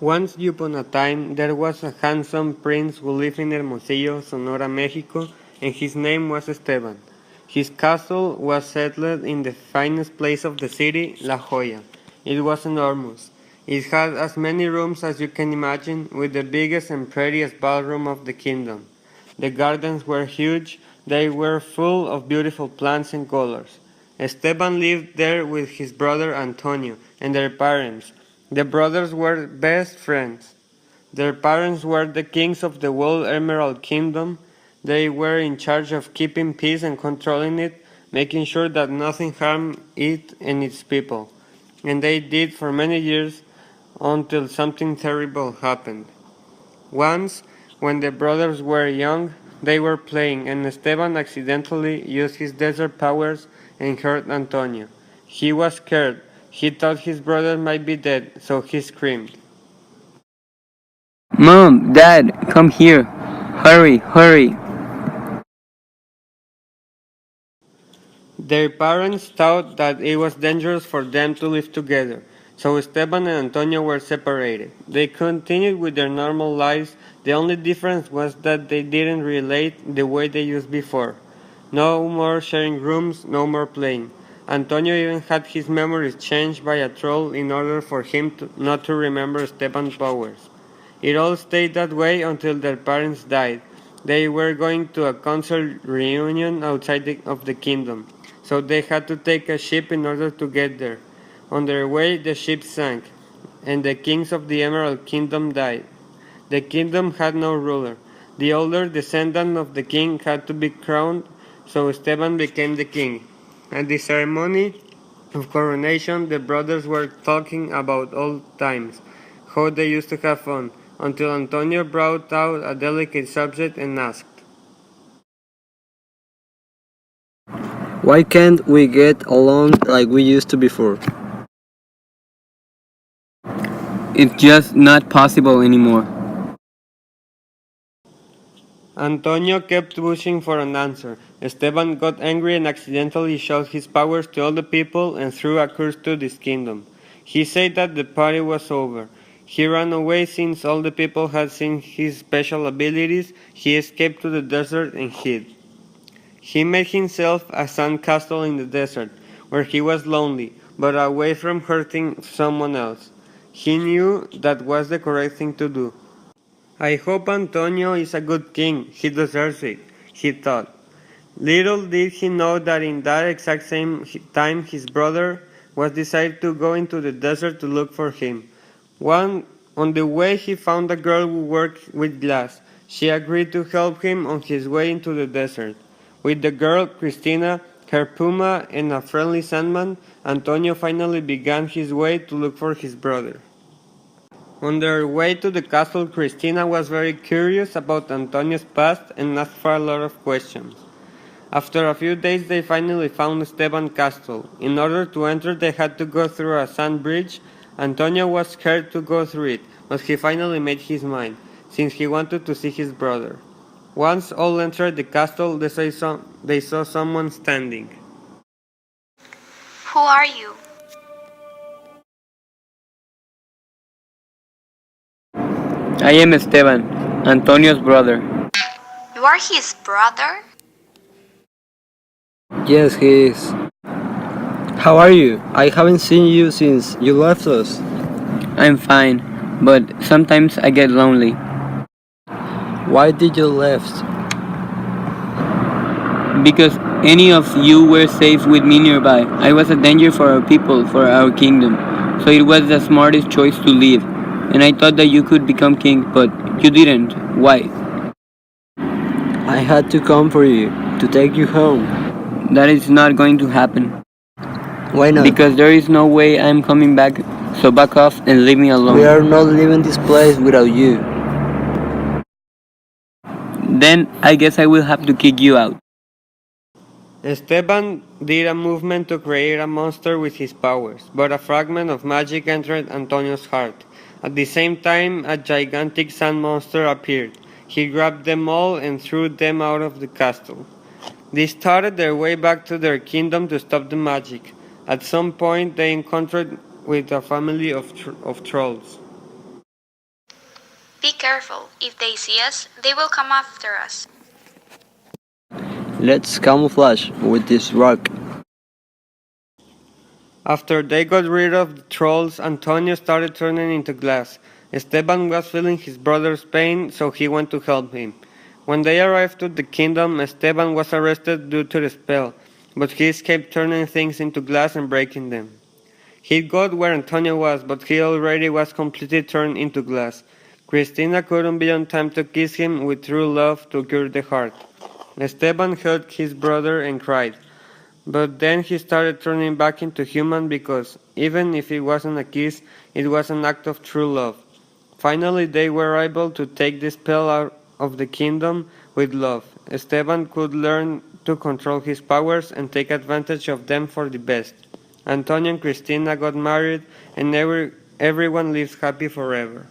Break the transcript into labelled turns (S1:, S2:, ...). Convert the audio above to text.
S1: Once upon a time, there was a handsome prince who lived in Hermosillo, Sonora, Mexico, and his name was Esteban. His castle was settled in the finest place of the city, La Jolla. It was enormous. It had as many rooms as you can imagine, with the biggest and prettiest ballroom of the kingdom. The gardens were huge, they were full of beautiful plants and colors. Esteban lived there with his brother Antonio and their parents. The brothers were best friends. Their parents were the kings of the whole Emerald Kingdom. They were in charge of keeping peace and controlling it, making sure that nothing harmed it and its people. And they did for many years until something terrible happened. Once, when the brothers were young, they were playing, and Esteban accidentally used his desert powers and hurt Antonio. He was scared. He thought his brother might be dead, so he screamed.
S2: Mom, Dad, come here. Hurry, hurry.
S1: Their parents thought that it was dangerous for them to live together, so Esteban and Antonio were separated. They continued with their normal lives. The only difference was that they didn't relate the way they used before. No more sharing rooms, no more playing. Antonio even had his memories changed by a troll in order for him not to remember Esteban's powers. It all stayed that way until their parents died. They were going to a concert reunion outside of the kingdom, so they had to take a ship in order to get there. On their way, the ship sank, and the kings of the Emerald Kingdom died. The kingdom had no ruler. The older descendant of the king had to be crowned, so Esteban became the king. At the ceremony of coronation, the brothers were talking about old times, how they used to have fun, until Antonio brought out a delicate subject and asked,
S3: Why can't we get along like we used to before?
S2: It's just not possible anymore.
S1: Antonio kept pushing for an answer. Esteban got angry and accidentally showed his powers to all the people and threw a curse to this kingdom. He said that the party was over. He ran away since all the people had seen his special abilities. He escaped to the desert and hid. He made himself a sand castle in the desert, where he was lonely, but away from hurting someone else. He knew that was the correct thing to do. I hope Antonio is a good king. He deserves it, he thought. Little did he know that in that exact same time his brother was decided to go into the desert to look for him. On the way he found a girl who worked with glass. She agreed to help him on his way into the desert. With the girl, Christina, her puma, and a friendly sandman, Antonio finally began his way to look for his brother. On their way to the castle, Christina was very curious about Antonio's past and asked for a lot of questions. After a few days, they finally found Esteban Castle. In order to enter, they had to go through a sand bridge. Antonio was scared to go through it, but he finally made his mind, since he wanted to see his brother. Once all entered the castle, they saw someone standing.
S4: Who are you?
S2: I am Esteban, Antonio's brother.
S4: You are his brother?
S3: Yes, he is. How are you? I haven't seen you since you left us.
S2: I'm fine, but sometimes I get lonely.
S3: Why did you left?
S2: Because any of you were safe with me nearby. I was a danger for our people, for our kingdom. So it was the smartest choice to leave. And I thought that you could become king, but you didn't. Why?
S3: I had to come for you, to take you home.
S2: That is not going to happen.
S3: Why not?
S2: Because there is no way I'm coming back. So back off and leave me alone.
S3: We are not leaving this place without you.
S2: Then I guess I will have to kick you out.
S1: Esteban did a movement to create a monster with his powers, but a fragment of magic entered Antonio's heart. At the same time, a gigantic sand monster appeared. He grabbed them all and threw them out of the castle. They started their way back to their kingdom to stop the magic. At some point, they encountered with a family of trolls.
S4: Be careful. If they see us, they will come after us.
S3: Let's camouflage with this rock.
S1: After they got rid of the trolls, Antonio started turning into glass. Esteban was feeling his brother's pain, so he went to help him. When they arrived at the kingdom, Esteban was arrested due to the spell, but he escaped turning things into glass and breaking them. He got where Antonio was, but he already was completely turned into glass. Cristina couldn't be on time to kiss him with true love to cure the heart. Esteban hugged his brother and cried. But then he started turning back into human because, even if it wasn't a kiss, it was an act of true love. Finally, they were able to take the spell out of the kingdom with love. Esteban could learn to control his powers and take advantage of them for the best. Antonio and Cristina got married, and everyone lives happy forever.